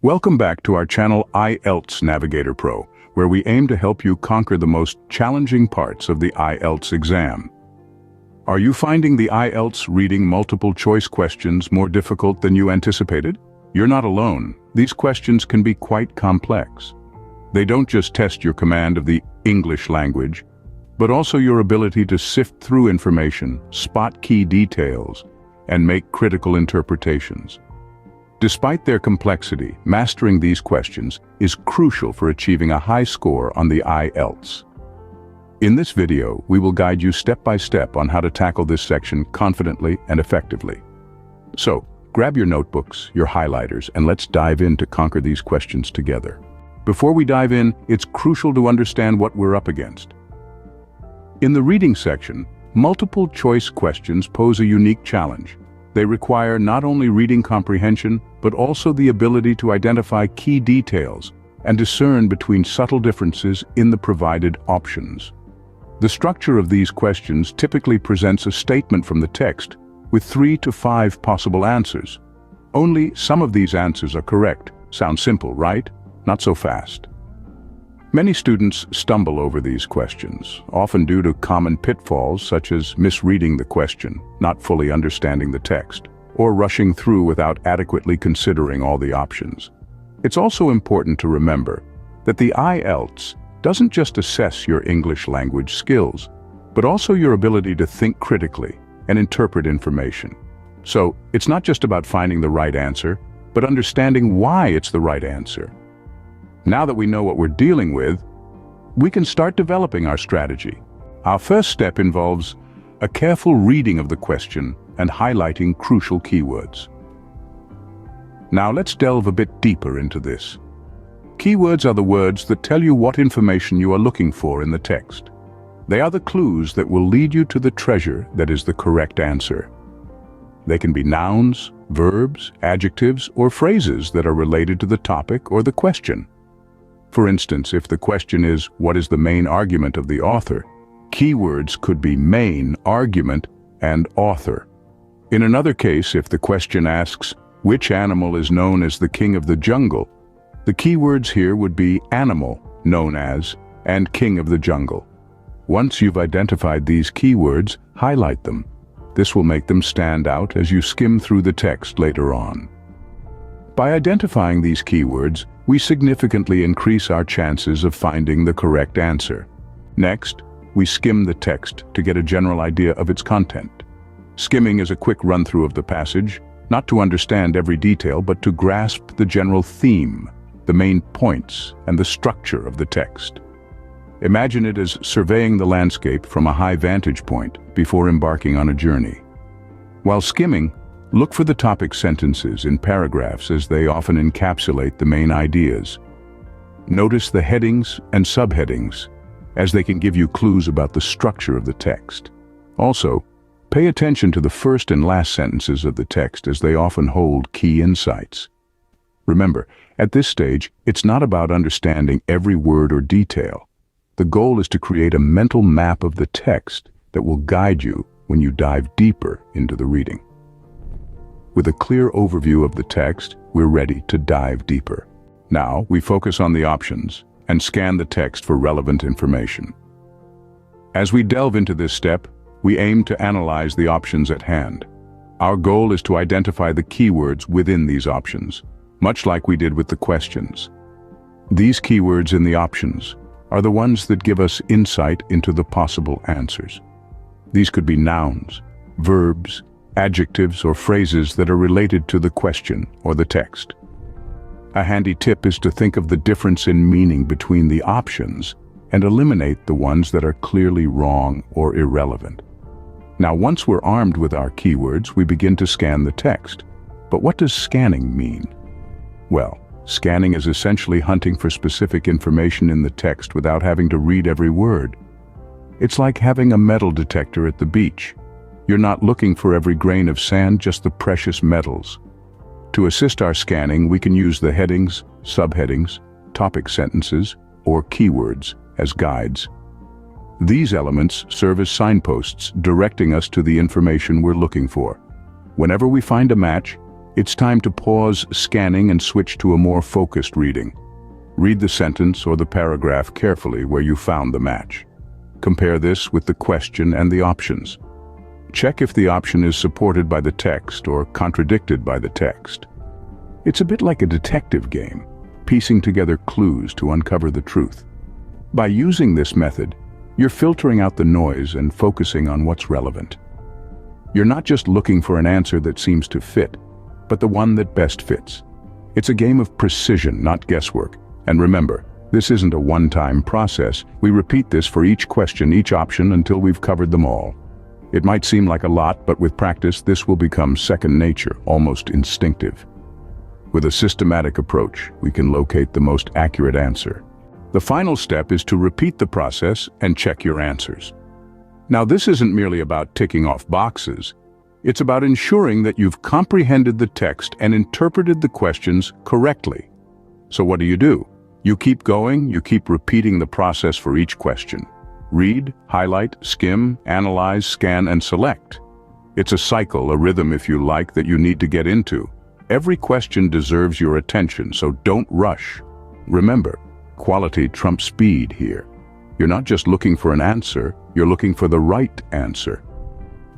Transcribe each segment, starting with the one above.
Welcome back to our channel IELTS Navigator Pro, where we aim to help you conquer the most challenging parts of the IELTS exam. Are you finding the IELTS reading multiple choice questions more difficult than you anticipated? You're not alone. These questions can be quite complex. They don't just test your command of the English language, but also your ability to sift through information, spot key details, and make critical interpretations. Despite their complexity, mastering these questions is crucial for achieving a high score on the IELTS. In this video, we will guide you step by step on how to tackle this section confidently and effectively. So, grab your notebooks, your highlighters, and let's dive in to conquer these questions together. Before we dive in, it's crucial to understand what we're up against. In the reading section, multiple choice questions pose a unique challenge. They require not only reading comprehension, but also the ability to identify key details and discern between subtle differences in the provided options. The structure of these questions typically presents a statement from the text with 3 to 5 possible answers. Only some of these answers are correct. Sounds simple, right? Not so fast. Many students stumble over these questions, often due to common pitfalls such as misreading the question, not fully understanding the text, or rushing through without adequately considering all the options. It's also important to remember that the IELTS doesn't just assess your English language skills, but also your ability to think critically and interpret information. So, it's not just about finding the right answer, but understanding why it's the right answer. Now that we know what we're dealing with, we can start developing our strategy. Our first step involves a careful reading of the question and highlighting crucial keywords. Now let's delve a bit deeper into this. Keywords are the words that tell you what information you are looking for in the text. They are the clues that will lead you to the treasure that is the correct answer. They can be nouns, verbs, adjectives, or phrases that are related to the topic or the question. For instance, if the question is, what is the main argument of the author? Keywords could be main, argument, and author. In another case, if the question asks, which animal is known as the king of the jungle? The keywords here would be animal, known as, and king of the jungle. Once you've identified these keywords, highlight them. This will make them stand out as you skim through the text later on. By identifying these keywords, we significantly increase our chances of finding the correct answer. Next, we skim the text to get a general idea of its content. Skimming is a quick run-through of the passage, not to understand every detail, but to grasp the general theme, the main points, and the structure of the text. Imagine it as surveying the landscape from a high vantage point before embarking on a journey. While skimming, look for the topic sentences in paragraphs as they often encapsulate the main ideas. Notice the headings and subheadings as they can give you clues about the structure of the text. Also, pay attention to the first and last sentences of the text as they often hold key insights. Remember, at this stage, it's not about understanding every word or detail. The goal is to create a mental map of the text that will guide you when you dive deeper into the reading. With a clear overview of the text, we're ready to dive deeper. Now, we focus on the options and scan the text for relevant information. As we delve into this step, we aim to analyze the options at hand. Our goal is to identify the keywords within these options, much like we did with the questions. These keywords in the options are the ones that give us insight into the possible answers. These could be nouns, verbs, adjectives, or phrases that are related to the question or the text. A handy tip is to think of the difference in meaning between the options and eliminate the ones that are clearly wrong or irrelevant. Now, once we're armed with our keywords, we begin to scan the text. But what does scanning mean? Well, scanning is essentially hunting for specific information in the text without having to read every word. It's like having a metal detector at the beach. You're not looking for every grain of sand, just the precious metals. To assist our scanning, we can use the headings, subheadings, topic sentences, or keywords as guides. These elements serve as signposts directing us to the information we're looking for. Whenever we find a match, It's time to pause scanning and switch to a more focused reading. Read the sentence or the paragraph carefully where you found the match. Compare this with the question and the options. Check if the option is supported by the text or contradicted by the text. It's a bit like a detective game, piecing together clues to uncover the truth. By using this method, you're filtering out the noise and focusing on what's relevant. You're not just looking for an answer that seems to fit, but the one that best fits. It's a game of precision, not guesswork. And remember, this isn't a one-time process. We repeat this for each question, each option, until we've covered them all. It might seem like a lot, but with practice, this will become second nature, almost instinctive. With a systematic approach, we can locate the most accurate answer. The final step is to repeat the process and check your answers. Now, this isn't merely about ticking off boxes. It's about ensuring that you've comprehended the text and interpreted the questions correctly. So what do? You keep going, you keep repeating the process for each question. Read, highlight, skim, analyze, scan, and select. It's a cycle, a rhythm if you like, that you need to get into. Every question deserves your attention, so don't rush. Remember, quality trumps speed here. You're not just looking for an answer, you're looking for the right answer.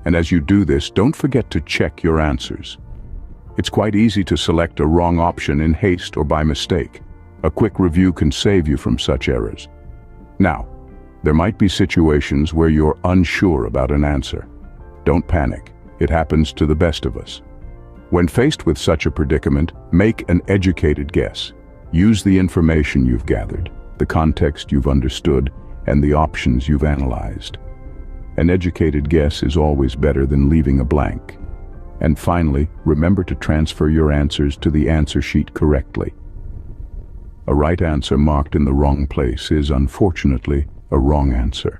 And as you do this, don't forget to check your answers. It's quite easy to select a wrong option in haste or by mistake. A quick review can save you from such errors. Now, there might be situations where you're unsure about an answer. Don't panic. It happens to the best of us. When faced with such a predicament, make an educated guess. Use the information you've gathered, the context you've understood, and the options you've analyzed. An educated guess is always better than leaving a blank. And finally, remember to transfer your answers to the answer sheet correctly. A right answer marked in the wrong place is, unfortunately, a wrong answer.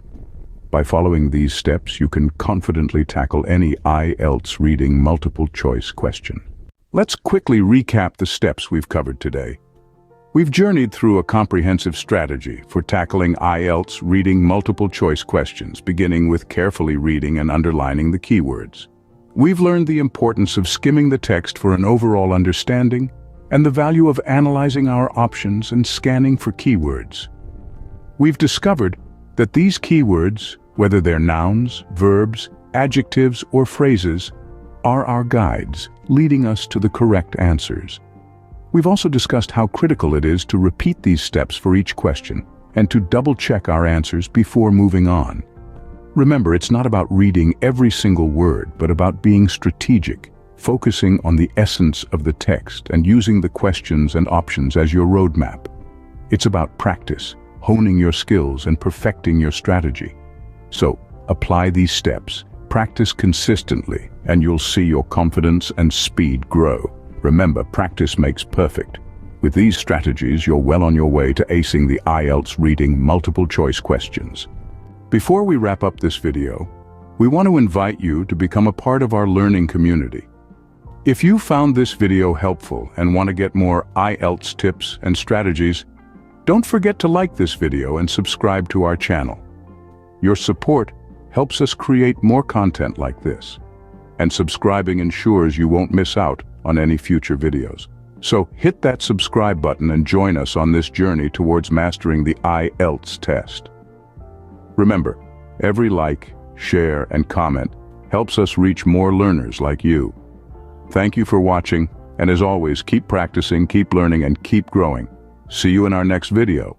By following these steps, you can confidently tackle any IELTS reading multiple choice question. Let's quickly recap the steps we've covered today. We've journeyed through a comprehensive strategy for tackling IELTS reading multiple choice questions, beginning with carefully reading and underlining the keywords. We've learned the importance of skimming the text for an overall understanding and the value of analyzing our options and scanning for keywords. We've discovered that these keywords, whether they're nouns, verbs, adjectives, or phrases, are our guides, leading us to the correct answers. We've also discussed how critical it is to repeat these steps for each question and to double-check our answers before moving on. Remember, it's not about reading every single word, but about being strategic, focusing on the essence of the text and using the questions and options as your roadmap. It's about practice, honing your skills and perfecting your strategy. So, apply these steps, practice consistently, and you'll see your confidence and speed grow. Remember, practice makes perfect. With these strategies, you're well on your way to acing the IELTS reading multiple choice questions. Before we wrap up this video, we want to invite you to become a part of our learning community. If you found this video helpful and want to get more IELTS tips and strategies, don't forget to like this video and subscribe to our channel. Your support helps us create more content like this, and subscribing ensures you won't miss out on any future videos. So hit that subscribe button and join us on this journey towards mastering the IELTS test. Remember, every like, share, and comment helps us reach more learners like you. Thank you for watching, and as always, keep practicing, keep learning, and keep growing. See you in our next video.